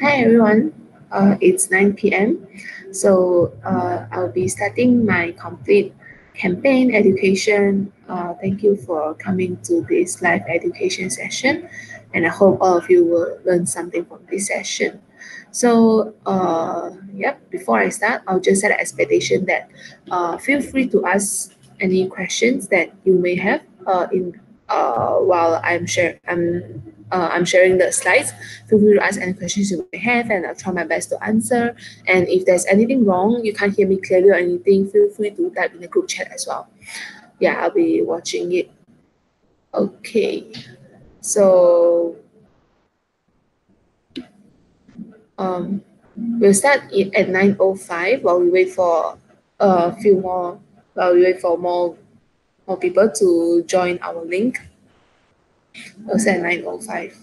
Hi everyone, it's 9 p.m. I'll be starting my complete campaign education. Thank you for coming to this live education session, and I hope all of you will learn something from this session. Before I start, I'll just set an expectation that feel free to ask any questions that you may have in while I'm sharing the slides. Feel free to ask any questions you may have, and I'll try my best to answer. And if there's anything wrong, you can't hear me clearly or anything, feel free to type in the group chat as well. Yeah, I'll be watching it. Okay, so um, we'll start it at 9:05 while we wait for a few more, while we wait for more people to join our link. We'll start at 9:05.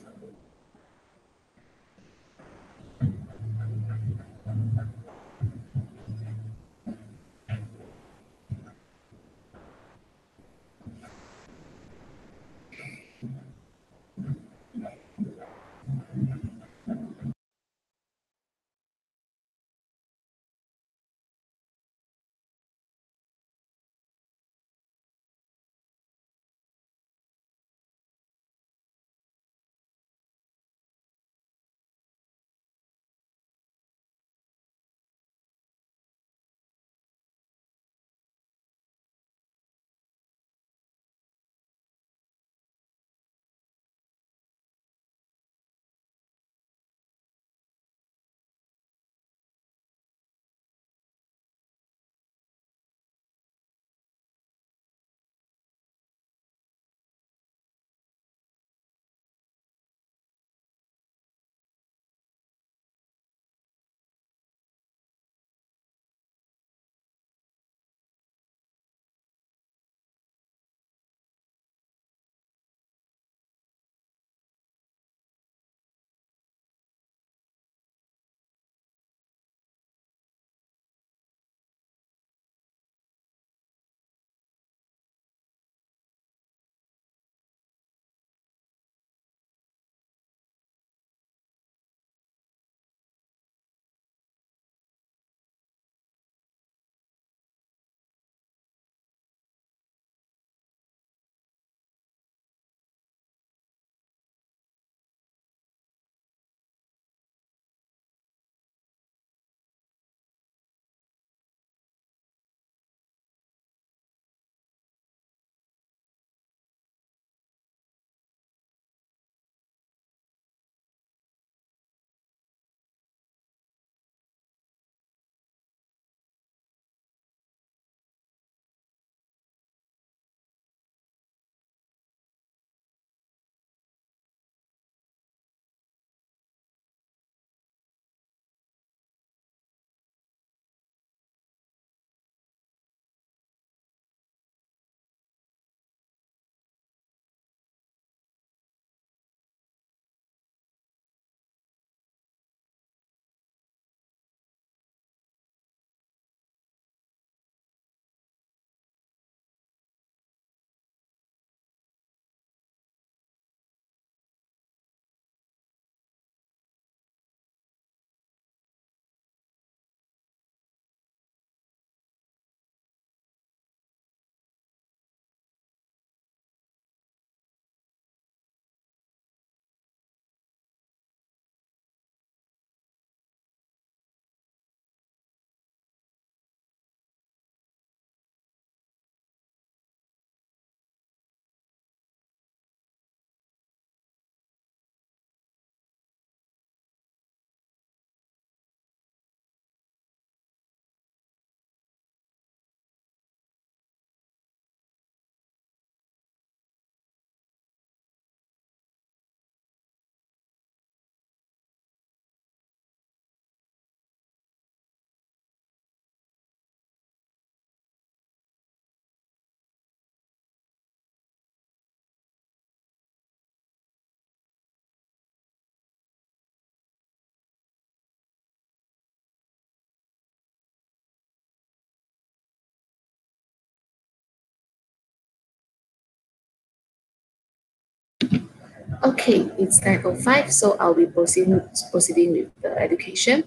Okay, it's 9:05, so I'll be proceeding with the education.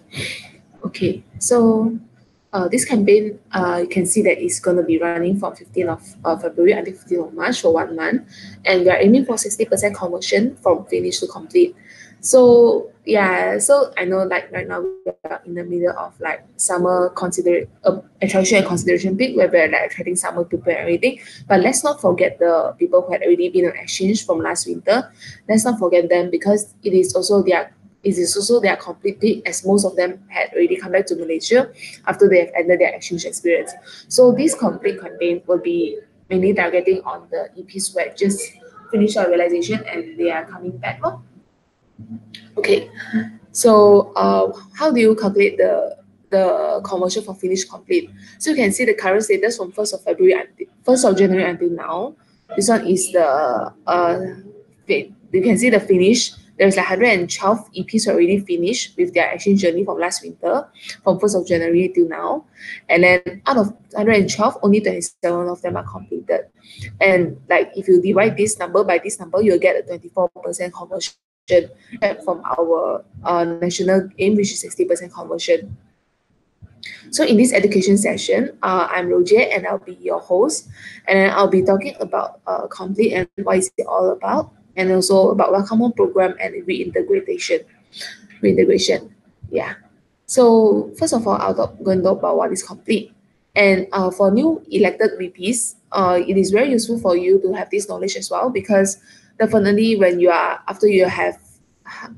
Okay, so this campaign, you can see that it's going to be running from 15th of February until 15th of March for 1 month. And we are aiming for 60% conversion from finish to complete. So yeah, so I know like right now we are in the middle of like summer attraction and consideration peak where we're like attracting summer people and everything. But let's not forget the people who had already been on exchange from last winter. Let's not forget them because it is also their complete peak as most of them had already come back to Malaysia after they have ended their exchange experience. So this complete campaign will be mainly targeting on the EPs who had just finished our realization and they are coming back. Okay, so how do you calculate the conversion for finish complete? So you can see the current status from 1st of January until now. This one is the you can see the finish. There's like 112 EPs already finished with their exchange journey from last winter, from 1st of January till now. And then out of 112, only 27 of them are completed. And like if you divide this number by this number, you'll get a 24% conversion from our national aim, which is 60% conversion. So in this education session, I'm Roger and I'll be your host. And I'll be talking about complete and what is it all about, and also about welcome home program and reintegration. Yeah. So first of all, going to talk about what is complete. And for new elected VPs, it is very useful for you to have this knowledge as well because definitely when you are after you have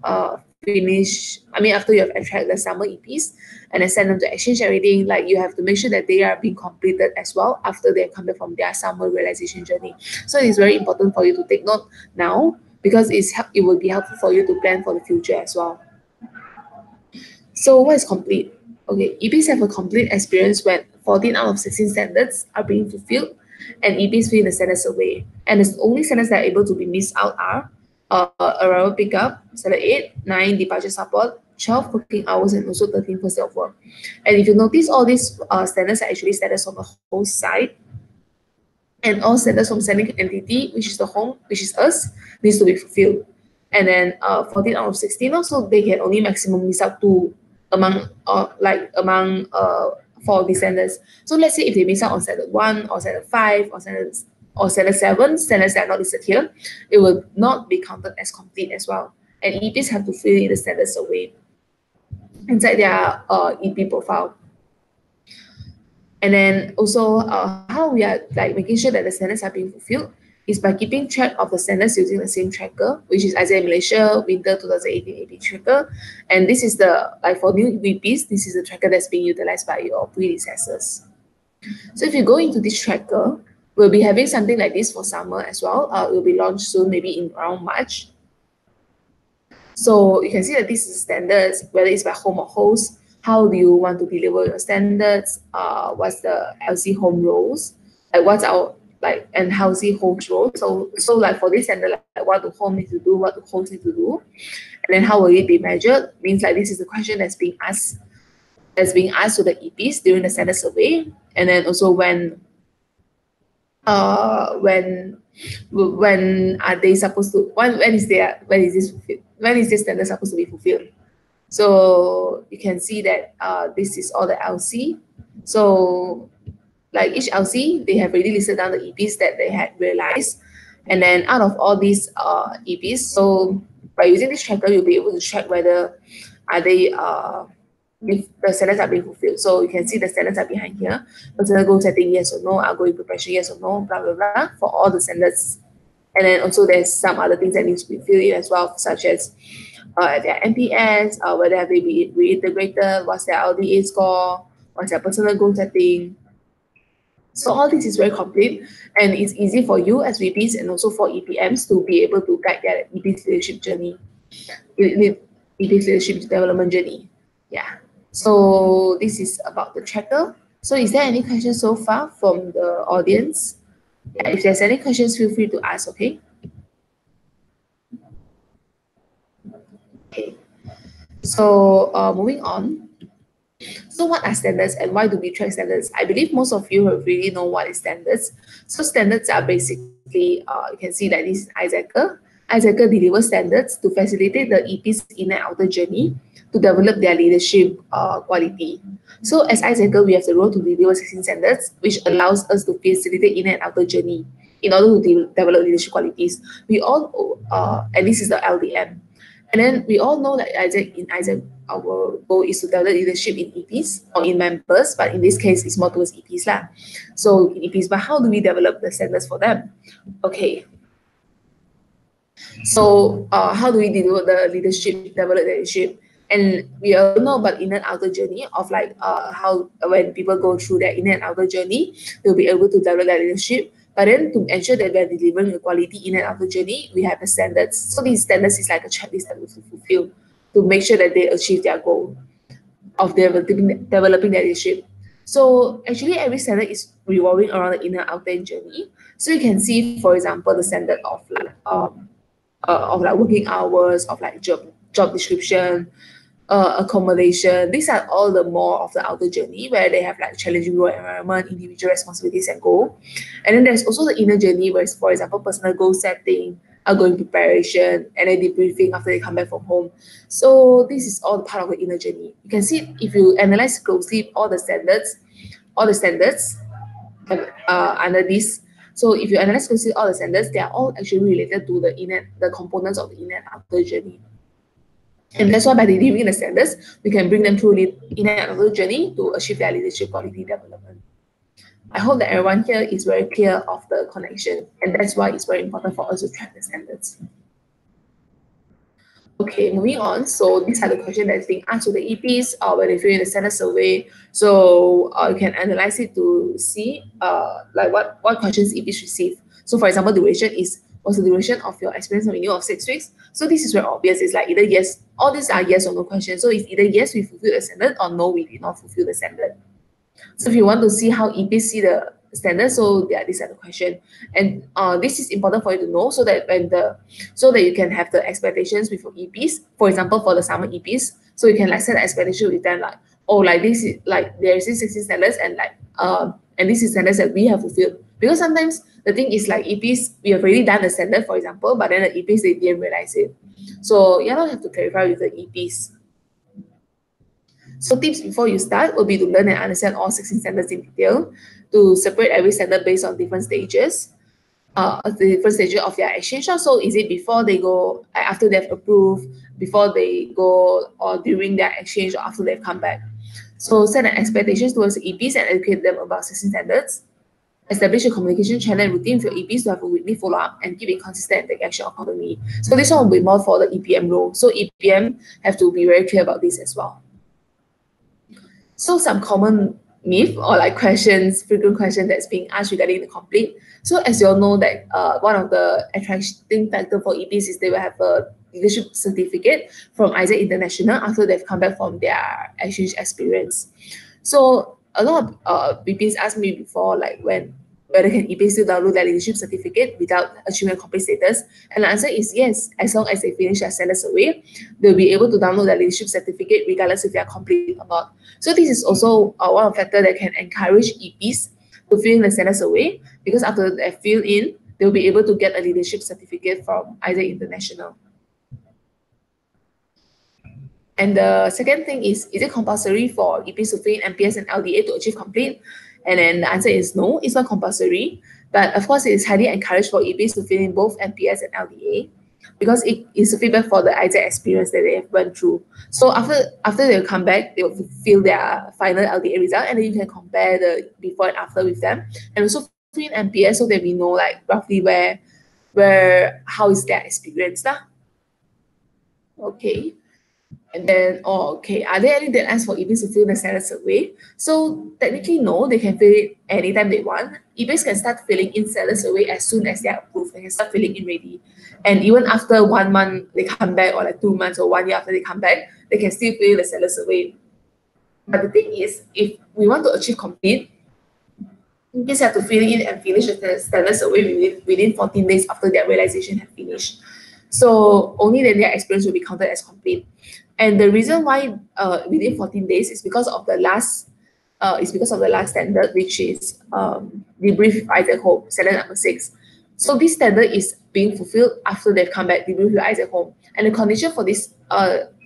after you have attracted the summer EPs and then send them to exchange everything, like you have to make sure that they are being completed as well after they come back from their summer realization journey. So it is very important for you to take note now because it will be helpful for you to plan for the future as well. So what is complete? Okay, EPs have a complete experience when 14 out of 16 standards are being fulfilled and EPs fill the standards away. And the only standards that are able to be missed out are arrival pickup, standard 8, 9 departure support, 12 working hours, and also 13 first day of work. And if you notice, all these standards are actually standards on the host side, and all standards from sending entity, which is the home, which is us, needs to be fulfilled. And then 14 out of 16 also, they can only maximum miss out two among 4 of the standards. So let's say if they miss out on standard 1 or standard 5 or standard 7, standards that are not listed here, it will not be counted as complete as well. And EPs have to fill in the standards away inside their EP profile. And then also how we are like making sure that the standards are being fulfilled is by keeping track of the standards using the same tracker, which is ISA Malaysia Winter 2018 AP tracker. And this is for new VPs, this is the tracker that's being utilized by your predecessors. So if you go into this tracker, we'll be having something like this for summer as well. It will be launched soon, maybe in around March. So you can see that this is standards, whether it's by home or host. How do you want to deliver your standards? What's the LC home roles? What's our and housey host role? So like for this standard, like what do home need to do, what do host need to do, and then how will it be measured? Means like this is the question that's being asked to the EPs during the standard survey, and then also when are they supposed to when is this standard supposed to be fulfilled? So you can see that this is all the LC. So like each LC, they have already listed down the EPs that they had realized. And then out of all these EPs, so by using this tracker, you'll be able to check whether if the standards are being fulfilled. So you can see the standards are behind here. Personal goal setting, yes or no, outgoing preparation, yes or no, blah, blah, blah, for all the standards. And then also there's some other things that need to be filled in as well, such as their NPS, whether have they been reintegrated, what's their LDA score, what's their personal goal setting. So all this is very complete and it's easy for you as VPs and also for EPMs to be able to guide their EP's leadership journey, EP's leadership development journey. Yeah. So this is about the tracker. So is there any questions so far from the audience? Yeah, if there's any questions, feel free to ask, okay? Okay. So moving on. So what are standards and why do we track standards? I believe most of you really know what is standards. So standards are basically, you can see that this is Isaac. Isaac delivers standards to facilitate the EP's inner and outer journey to develop their leadership quality. So as Isaac, we have the role to deliver 16 standards, which allows us to facilitate inner and outer journey in order to develop leadership qualities. We all, and this is the LDM. And then we all know that in Isaac, our goal is to develop leadership in EPs or in members, but in this case, it's more towards EPs lah. So in EPs, but how do we develop the standards for them? Okay. So how do we develop the leadership? And we all know about inner and outer journey of like how when people go through their inner and outer journey, they'll be able to develop their leadership. But then to ensure that we're delivering a quality inner and outer journey, we have the standards. So these standards is like a checklist that we fulfill to make sure that they achieve their goal of developing their leadership. So actually every standard is revolving around the inner and outer journey. So you can see, for example, the standard of like working hours, of like job description, accommodation. These are all the more of the outer journey where they have like challenging role environment, individual responsibilities and goal. And then there's also the inner journey where, for example, personal goal setting, outgoing preparation, and then debriefing after they come back from home. So this is all part of the inner journey. You can see if you analyze closely all the standards under this. So if you analyze closely all the standards, they are all actually related to the components of the inner and outer journey. And that's why by delivering the standards, we can bring them through the inner and outer journey to achieve their leadership quality development. I hope that everyone here is very clear of the connection, and that's why it's very important for us to track the standards. Okay, moving on. So these are the questions that's being asked to the EPs when they fill in the standard survey. So you can analyze it to see like what questions EPs receive. So for example, duration is, what's the duration of your experience renewal of 6 weeks? So this is very obvious. It's like either yes, all these are yes or no questions. So it's either yes, we fulfill the standard, or no, we did not fulfill the standard. So if you want to see how EPs see the standard, so yeah, these are the question. And this is important for you to know so that you can have the expectations with your EPs. For example, for the summer EPs, so you can like set an expectation with them like, oh, like this is like there is 16 standards and like and this is standards that we have fulfilled. Because sometimes the thing is like EPs, we have already done the standard, for example, but then the EPs they didn't realize it. So you don't have to clarify with the EPs. So tips before you start will be to learn and understand all 16 standards in detail, to separate every standard based on different stages, the different stages of their exchange. So is it before they go, after they've approved, before they go, or during their exchange, or after they've come back? So set an expectations towards the EPs and educate them about 16 standards. Establish a communication channel and routine for your EPs to have a weekly follow-up and keep it consistent and take action accordingly. So this one will be more for the EPM role. So EPM have to be very clear about this as well. So some common myth or like frequent questions that's being asked regarding the complete. So as you all know that one of the attracting factor for EPs is they will have a leadership certificate from Isaac International after they've come back from their exchange experience. So a lot of EPs asked me before like whether can EPs still download their leadership certificate without achieving a complete status? And the answer is yes. As long as they finish their standard survey, they'll be able to download their leadership certificate regardless if they are complete or not. So this is also one of the factors that can encourage EPs to fill in the standard survey, because after they fill in, they'll be able to get a leadership certificate from Isaac International. And the second thing is it compulsory for EPs to fill in MPS and LDA to achieve complete? And then the answer is no, it's not compulsory. But of course, it is highly encouraged for EPs to fill in both MPS and LDA, because it is a feedback for the Isaac experience that they have went through. So after they come back, they will fill their final LDA result, and then you can compare the before and after with them. And also fill in MPS so that we know like roughly how is their experience lah. Okay. And then, okay, are there any deadlines for EPs to fill the standard survey? So technically, no, they can fill it anytime they want. EPs can start filling in standard survey as soon as they are approved. They can start filling in ready. And even after 1 month, they come back, or like 2 months or 1 year after they come back, they can still fill in the standard survey. But the thing is, if we want to achieve complete, EPs have to fill in and finish the standard survey within 14 days after their realization has finished. So only then their experience will be counted as complete. And the reason why within 14 days is because of the last standard, which is debrief Isaac Home, standard number 6. So this standard is being fulfilled after they've come back, debrief with Isaac home. And the condition for this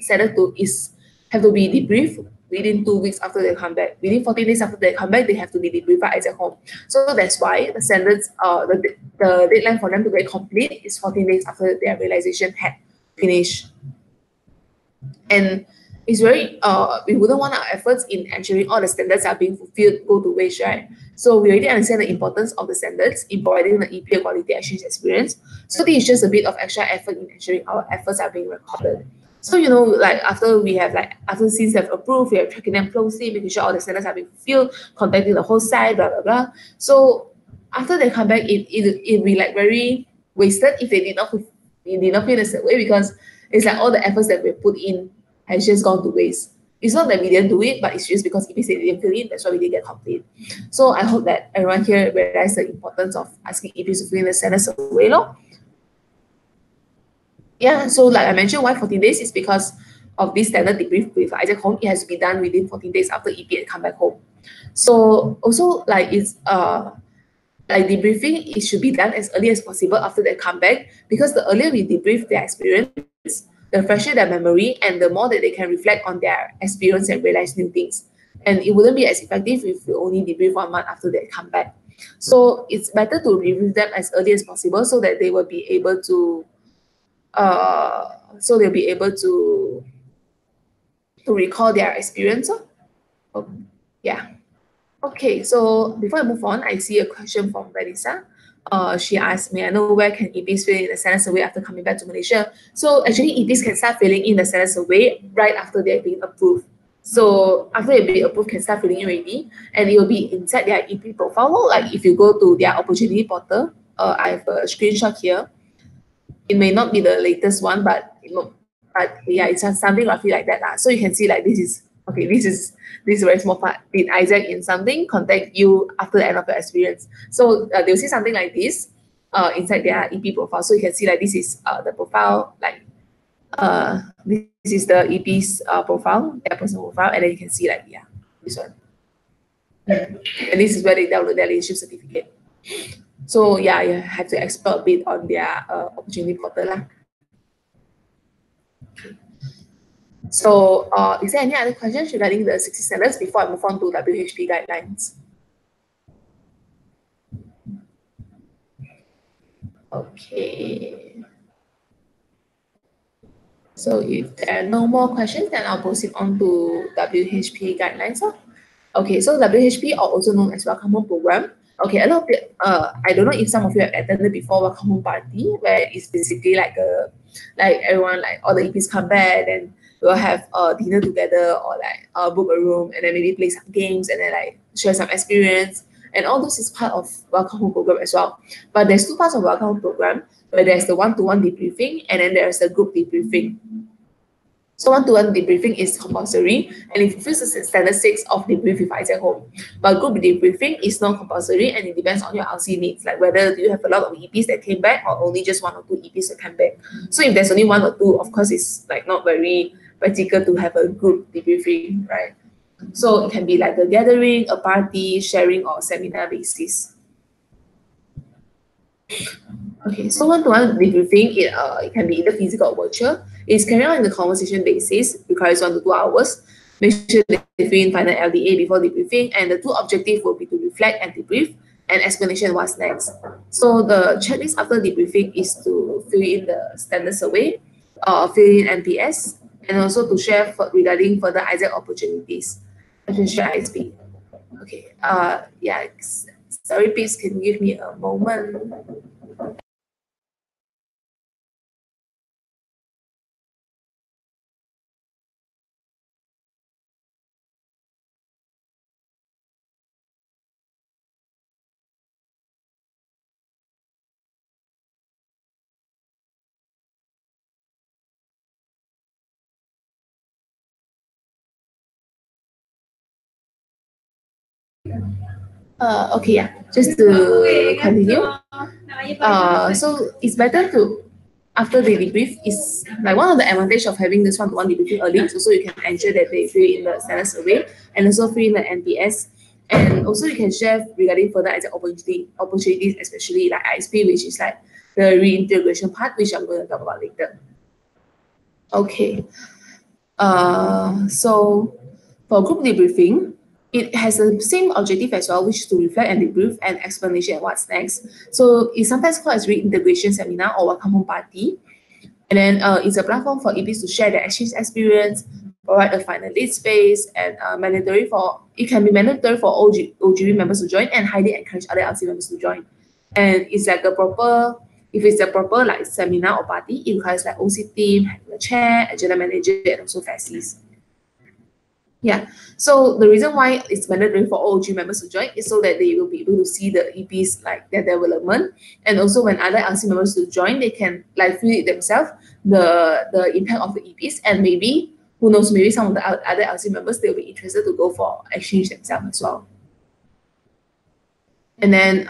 standard to is have to be debriefed within 2 weeks after they come back. Within 14 days after they come back, they have to be debriefed by Isaac home. So that's why the standards, the deadline for them to get complete is 14 days after their realization had finished. And it's very, we wouldn't want our efforts in ensuring all the standards are being fulfilled go to waste, right? So we already understand the importance of the standards in providing the EP quality exchange experience. So this is just a bit of extra effort in ensuring our efforts are being recorded. So, you know, like after we have after since they've approved, we are tracking them closely, making sure all the standards are being fulfilled, contacting the whole site, blah, blah, blah. So after they come back, it'll be like very wasted if they did not feel the same way, because it's like all the efforts that we put in has just gone to waste. It's not that we didn't do it, but it's just because EPs didn't fill it, that's why we didn't get complete. So I hope that everyone here realizes the importance of asking EPs to fill in the standards away. Yeah, so like I mentioned, why 14 days is because of this standard debrief with Isaac home. It has to be done within 14 days after EP and come back home. So also like it's like debriefing, it should be done as early as possible after they come back, because the earlier we debrief their experience, the fresher their memory, and the more that they can reflect on their experience and realize new things. And it wouldn't be as effective if we only debrief 1 month after they come back. So it's better to review them as early as possible so that they will be able to recall their experience. Yeah. Okay, so before I move on, I see a question from Vanessa. She asked, may I know where can EPs fill in the standard survey after coming back to Malaysia? So actually, EPs can start filling in the standard survey right after they're being approved. So after they've been approved, can start filling in already, and it will be inside their EP profile. Like if you go to their opportunity portal, I have a screenshot here. It may not be the latest one, but yeah, it's something roughly like that. So you can see like this is a very small part. Did Isaac in something contact you after the end of your experience? So they'll see something like this inside their EP profile. So you can see like this is the profile, like this is the EP's profile, their personal profile, and then you can see like, yeah, this one. And this is where they download their leadership certificate. So yeah, you have to explore a bit on their opportunity portal. So is there any other questions regarding the 60 standards before I move on to WHP guidelines? Okay. So if there are no more questions, then I'll proceed on to WHP guidelines. Okay, so WHP, or also known as Welcome Home Program. Okay, a lot of I don't know if some of you have attended before Welcome Home Party, where it's basically like everyone, like all the EPs come back and we'll have dinner together, or like book a room and then maybe play some games and then like share some experience. And all this is part of Welcome Home Program as well. But there's two parts of Welcome Home Program, where there's the one-to-one debriefing and then there's the group debriefing. So one-to-one debriefing is compulsory, and it fulfills the standard 6 of debrief with Isaac home. But group debriefing is not compulsory, and it depends on your RC needs, like whether you have a lot of EPs that came back or only just 1 or 2 EPs that came back. So if there's only 1 or 2, of course it's like not very practical to have a group debriefing, right? So it can be like a gathering, a party, sharing, or seminar basis. Okay, so one-to-one debriefing, it can be either physical or virtual. It's carried out in the conversation basis, requires 1 to 2 hours. Make sure they fill in final LDA before debriefing, and the 2 objectives will be to reflect and debrief, and explanation what's next. So the checklist after debriefing is to fill in the standard survey, fill in NPS, and also to share regarding further Isaac opportunities. I can share ISP. Okay, yeah, sorry, please, can you give me a moment? Okay, yeah, just to continue. So it's better to, after they debrief, is like one of the advantage of having this one-to-one debriefing early is also you can ensure that they fill in the standard survey and also fill in the NPS. And also you can share regarding further opportunities, especially like ISP, which is like the reintegration part, which I'm going to talk about later. Okay. So for group debriefing, it has the same objective as well, which is to reflect and debrief and explanation and what's next. So it's sometimes called as reintegration seminar or welcome home party. And then it's a platform for EPs to share their exchange experience, provide a final lead space, and it can be mandatory for oGV members to join and highly encourage other LC members to join. And it's like if it's a proper like seminar or party, it requires like OC team, having a chair, a general manager, and also facies. Yeah, so the reason why it's mandatory for all OG members to join is so that they will be able to see the EPs like their development, and also when other LC members to join, they can like feel it themselves the impact of the EPs, and maybe who knows, maybe some of the other LC members they'll be interested to go for exchange themselves as well. And then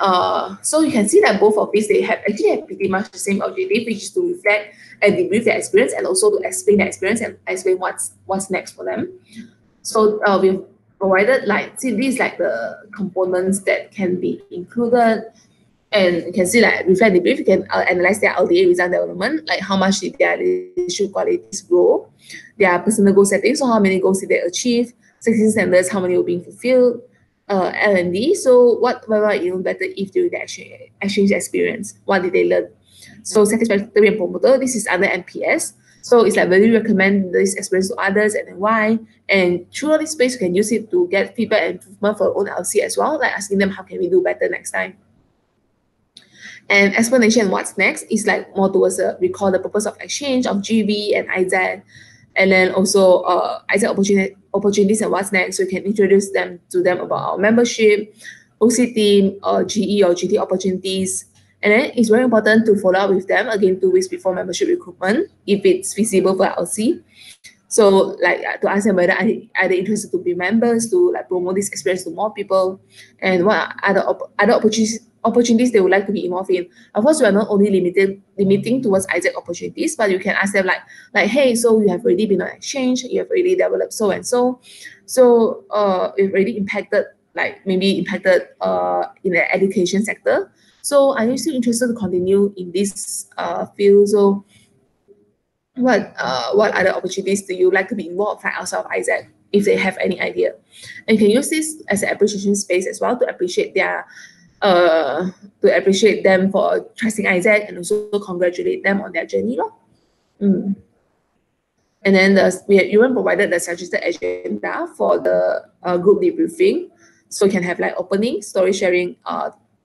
so you can see that both of these they have pretty much the same objective, which is to reflect and debrief their experience and also to explain their experience and explain what's next for them. So we've provided like, see these like the components that can be included, and you can see like reflect debrief, you can analyze their LDA result development, like how much did their leadership qualities grow, their personal goal setting, so how many goals did they achieve, success standards, how many were being fulfilled, L&D, so what might even better if during the exchange experience, what did they learn? So satisfactory and promoter, this is under MPS. So it's like really recommend this experience to others and then why. And through this space, you can use it to get feedback and improvement for your own LC as well, like asking them how can we do better next time. And explanation what's next is like more towards recall the purpose of exchange of GV and IZ, and then also IZ opportunities and what's next. So you can introduce them about our membership, OC team, or GE or GT opportunities. And then it's very important to follow up with them again 2 weeks before membership recruitment if it's feasible for LC. So like to ask them whether are they interested to be members, to like promote this experience to more people, and what are other opportunities they would like to be involved in. Of course, we are not only limiting towards ISAC opportunities, but you can ask them like hey, so you have already been on exchange, you have already developed so and so, you've already impacted in the education sector. So are you still interested to continue in this field? So what other opportunities do you like to be involved in outside of ISAC, if they have any idea? And you can use this as an appreciation space as well to appreciate them for trusting ISAC and also congratulate them on their journey. And then we even provided the suggested agenda for the group debriefing. So you can have like opening, story sharing,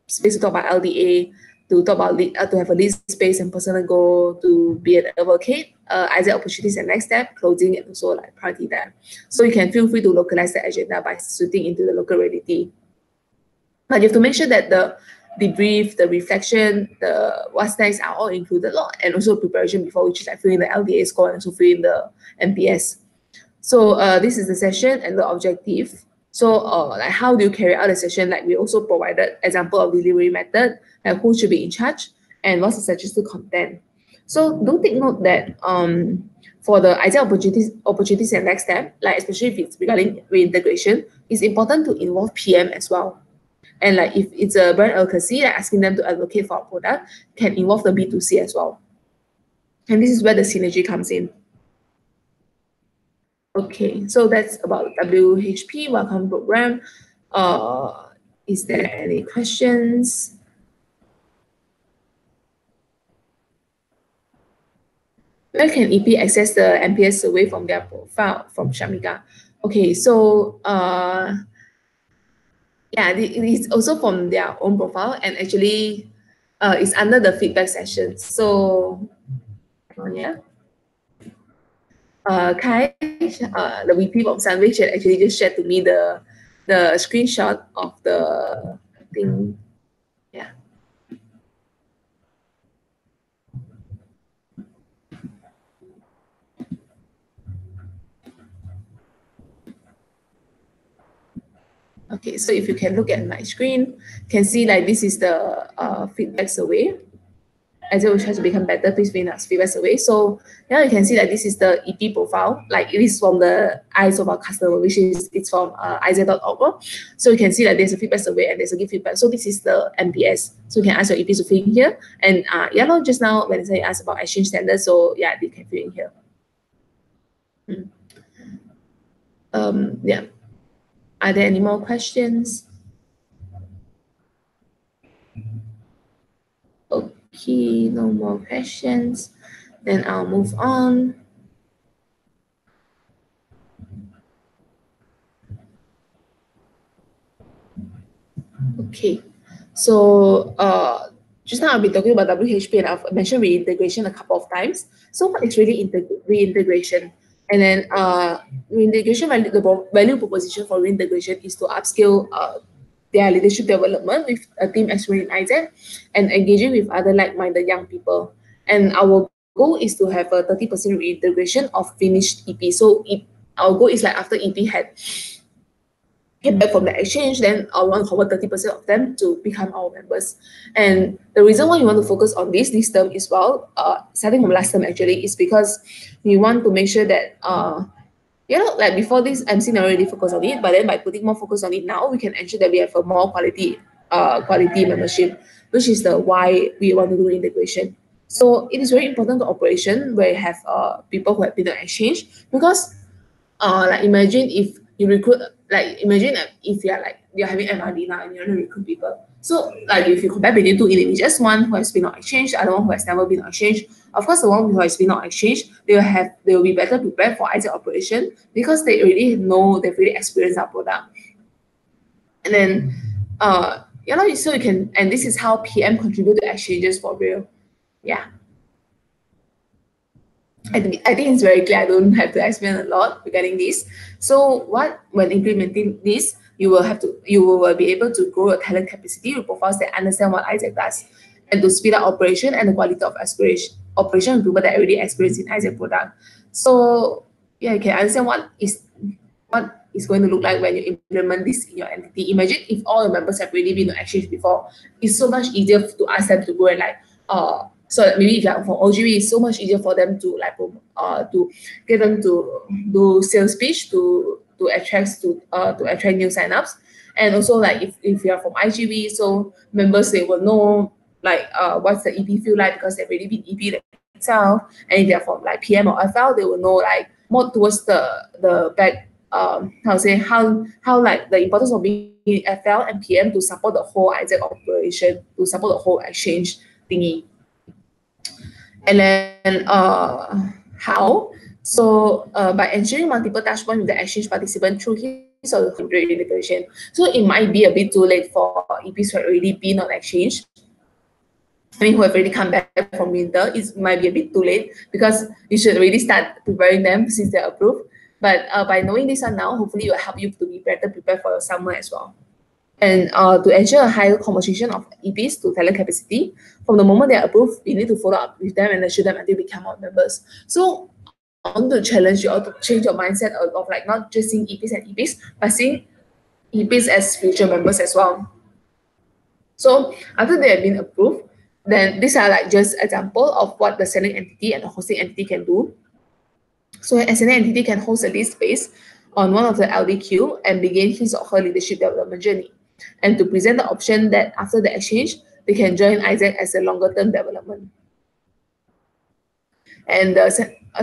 space to talk about LDA, to talk about to have a lead space and personal goal, to be an advocate, ISAC opportunities and next step, closing, and also like party there. So you can feel free to localize the agenda by suiting into the local reality. But you have to make sure that the debrief, the reflection, the what's next are all included, and also preparation before, which is like filling the LDA score and also filling the MPS. So this is the session and the objective. So like how do you carry out the session? Like we also provided example of delivery method, like who should be in charge and what's the suggested content. So do take note that for the ISAC opportunities and next step, like especially if it's regarding reintegration, it's important to involve PM as well. And like if it's a brand advocacy, like asking them to advocate for a product, can involve the B2C as well. And this is where the synergy comes in. Okay, so that's about WHP Welcome Program. Is there any questions? Where can EP access the MPS survey from their profile, from Shamika? Okay, so yeah, it is also from their own profile, and actually it's under the feedback session. So yeah. Kai, the VP from Sandwich, actually just shared to me the screenshot of the thing. Yeah. Okay, so if you can look at my screen, you can see like this is the feedback survey. as it tries to become better, please bring us feedback survey. So now you can see that this is the EP profile, like it is from the eyes of our customer, which is it's from iz.org. So you can see that there's a feedback survey and there's a give feedback. So this is the MPS. So you can ask your EPs to fill in here. And just now when I asked about exchange standards, so yeah, they can fill in here. Yeah. Are there any more questions? Okay, no more questions. Then I'll move on. Okay, so just now I've been talking about WHP and I've mentioned reintegration a couple of times. So what is really reintegration? And then reintegration value, the value proposition for reintegration is to upskill their leadership development with a team experience in Isaac and engaging with other like-minded young people. And our goal is to have a 30% reintegration of finished EP. So our goal is like after EP had came back from the exchange, then I want to convert 30% of them to become our members. And the reason why you want to focus on this term as well, starting from last term actually, is because we want to make sure that like before this, MC never really focused on it, but then by putting more focus on it now, we can ensure that we have a more quality membership, which is the why we want to do integration. So it is very important to operation where you have people who have been on exchange, because like imagine if you recruit, like imagine if you're having MRD now and you want to recruit people. So like if you compare between two individuals, one who has been on exchange, the other one who has never been on exchange, of course the one who has been on exchange, they will be better prepared for ISAC operation because they already know, they've already experienced our product. And then so you can, and this is how PM contribute to exchanges for real. Yeah. I think it's very clear. I don't have to explain a lot regarding this. So when implementing this, you will be able to grow your talent capacity with profiles that understand what Isaac does, and to speed up operation and the quality of operation with people that already experience in Isaac product. So yeah, you can understand what is going to look like when you implement this in your entity. Imagine if all your members have already been to exchange before. It's so much easier to ask them to go and so maybe if you're from oGV, it's so much easier for them to to get them to do sales pitch to attract new signups. And also like if you're from IGV, so members, they will know what's the EP feel like because they've already been EP itself. And if they're from like PM or FL, they will know like more towards the back how like the importance of being in FL and PM to support the whole Isaac operation, to support the whole exchange thingy. And then how? So by ensuring multiple touch points with the exchange participant through his or her integration. So it might be a bit too late for EPs who have already been on exchange. I mean, who have already come back from winter. It might be a bit too late because you should already start preparing them since they're approved. But by knowing this one now, hopefully it will help you to be better prepared for your summer as well. And to ensure a higher conversion of EPs to talent capacity, from the moment they are approved, we need to follow up with them and assure them until they become our members. So I want to challenge you all to change your mindset of like not just seeing EPs and EPs, but seeing EPs as future members as well. So after they have been approved, then these are like just example of what the selling entity and the hosting entity can do. So an selling entity can host a lead space on one of the LDQ and begin his or her leadership development journey, and to present the option that after the exchange, they can join Isaac as a longer term development. And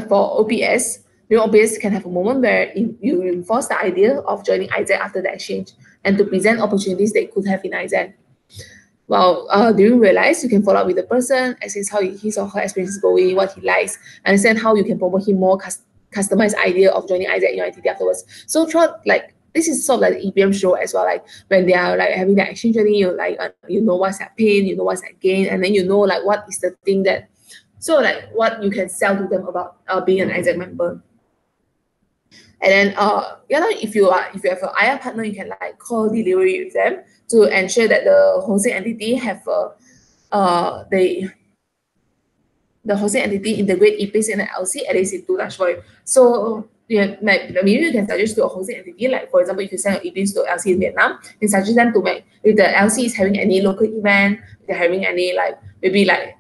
for OPS, OPS can have a moment where you reinforce the idea of joining Isaac after the exchange and to present opportunities they could have in Isaac. Well, during realize, you can follow up with the person, assess how his or her experience is going, what he likes, understand how you can promote him more customized idea of joining Isaac in your entity afterwards. So throughout, like, this is sort of like the EPM show as well. Like when they are like having that exchange journey, you like you know what's that pain, you know what's that gain, and then you know like what is the thing that, so like what you can sell to them about being an Isaac member. And then if you have an IR partner, you can like co-delivery with them to ensure that the hosting entity have the hosting entity integrate EPs in the LC at least in 2 touch point. So maybe you can suggest to a hosting entity, like for example, if you send your EPs to LC in Vietnam, you suggest them to make, if the LC is having any local event, if they're having any like maybe like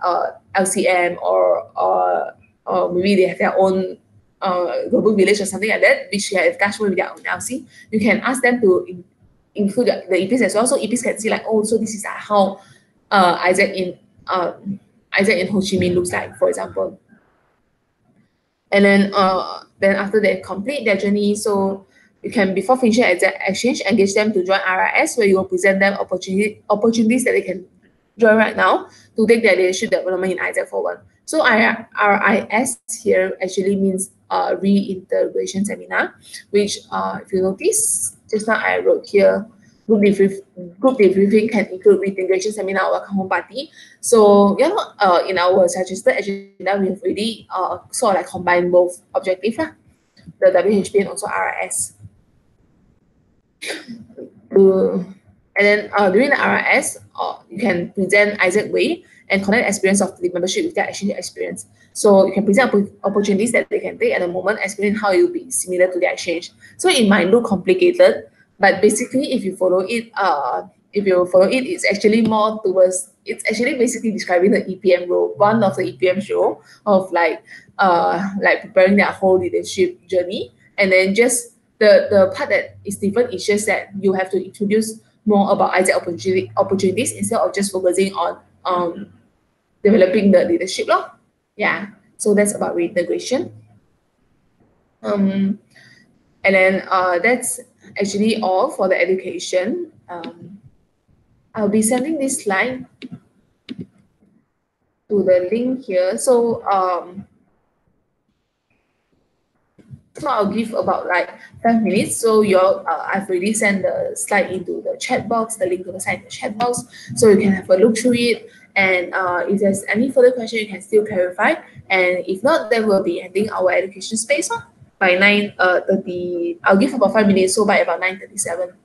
LCM or maybe they have their own global village or something like that, which you have touch with their own LC, you can ask them to include the EPs as well. So EPs can see like, oh, so this is how Isaac in Ho Chi Minh looks like, for example. And then after they complete their journey, so you can, before finishing exchange, engage them to join RIS, where you will present them opportunities that they can join right now to take their leadership development in Isaac forward. So RIS here actually means reintegration seminar, which if you notice, just now I wrote here, group debriefing can include reintegration seminar or welcome home party. So in our suggested agenda, we have already sort of like combine both objectives, the WHP and also RIS. And then during the RIS, you can present Isaac Way and connect experience of the membership with their exchange experience. So you can present opportunities that they can take at the moment, explain how it will be similar to the exchange. So it might look complicated, but basically if you follow it, it's actually more towards, it's actually basically describing the EPM role, one of the EPM's role of like preparing their whole leadership journey. And then just the part that is different is just that you have to introduce more about Isaac opportunities instead of just focusing on developing the leadership law. Yeah, so that's about reintegration. And then that's actually all for the education. I'll be sending this slide to the link here. So I'll give about like 5 minutes. So I've already sent the slide into the chat box, the link to the slide in the chat box, so you can have a look through it. And if there's any further question, you can still clarify. And if not, then we'll be ending our education space by 9:30. I'll give about 5 minutes, so by about 9:37.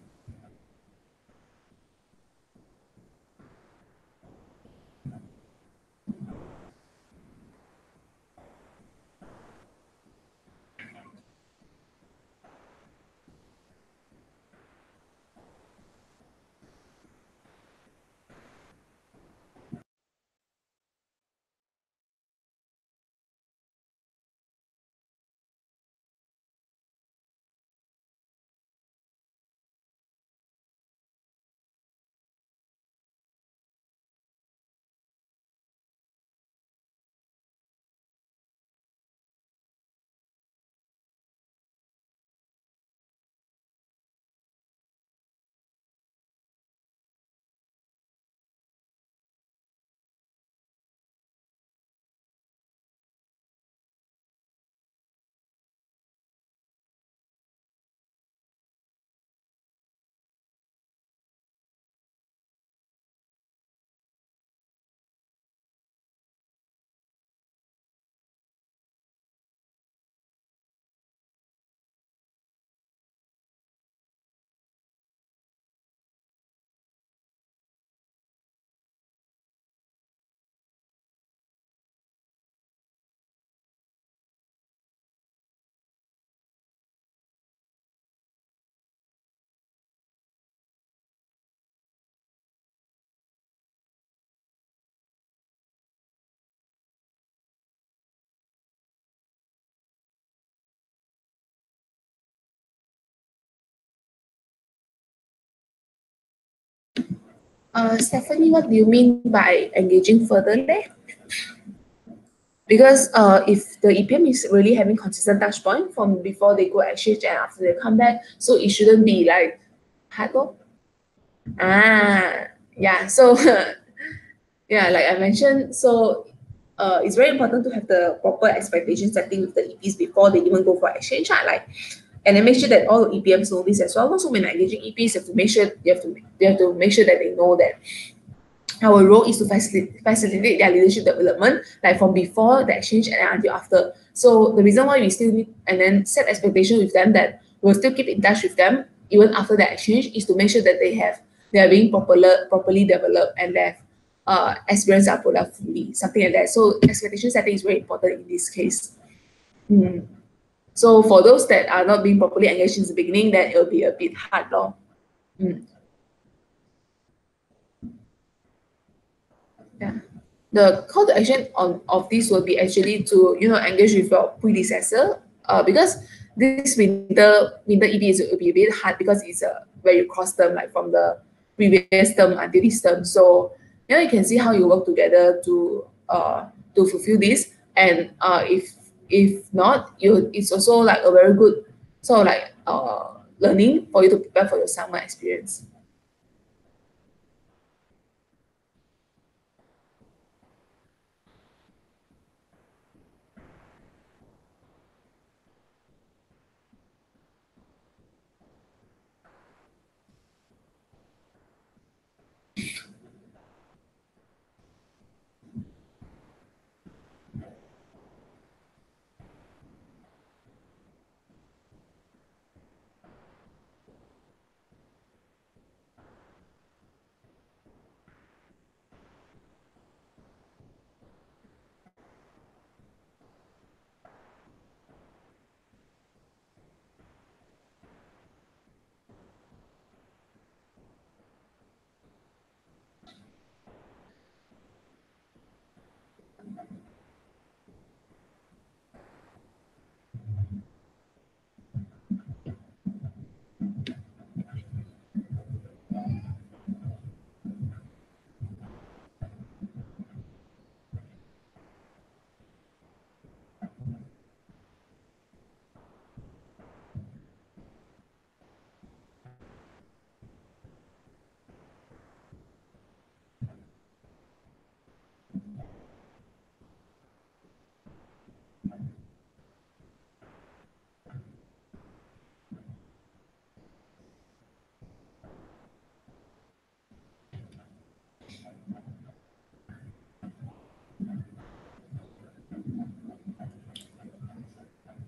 Stephanie, what do you mean by engaging further there? Because if the EPM is really having consistent touch point from before they go exchange and after they come back, so it shouldn't be like hard work. Yeah, so yeah, like I mentioned, so it's very important to have the proper expectation setting with the EPs before they even go for exchange. And then make sure that all the EPMs know this as well. Also, when engaging EPs, you have to make sure that they know that our role is to facilitate their leadership development, like from before the exchange and until after. So the reason why we still need and then set expectation with them that we'll still keep in touch with them even after the exchange is to make sure that they are being properly developed and their experience are productively, something like that. So expectation setting is very important in this case. So for those that are not being properly engaged in the beginning, then it'll be a bit hard, lor. Mm. Yeah. The call to action of this will be actually to engage with your predecessor, because this winter EP is will be a bit hard because it's a where you cross term like from the previous term until this term. So you can see how you work together to fulfill this. And if not, it's also like a very good sort of like learning for you to prepare for your summer experience.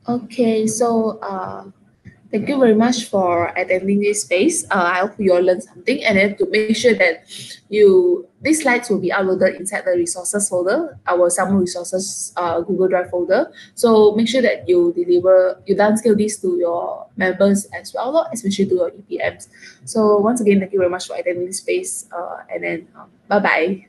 Okay, so thank you very much for attending this space. I hope you all learned something, and then to make sure that these slides will be uploaded inside the resources folder, our summer resources Google Drive folder. So make sure that you downscale this to your members as well, lor, especially to your EPMs. So once again, thank you very much for attending this space, and then bye bye.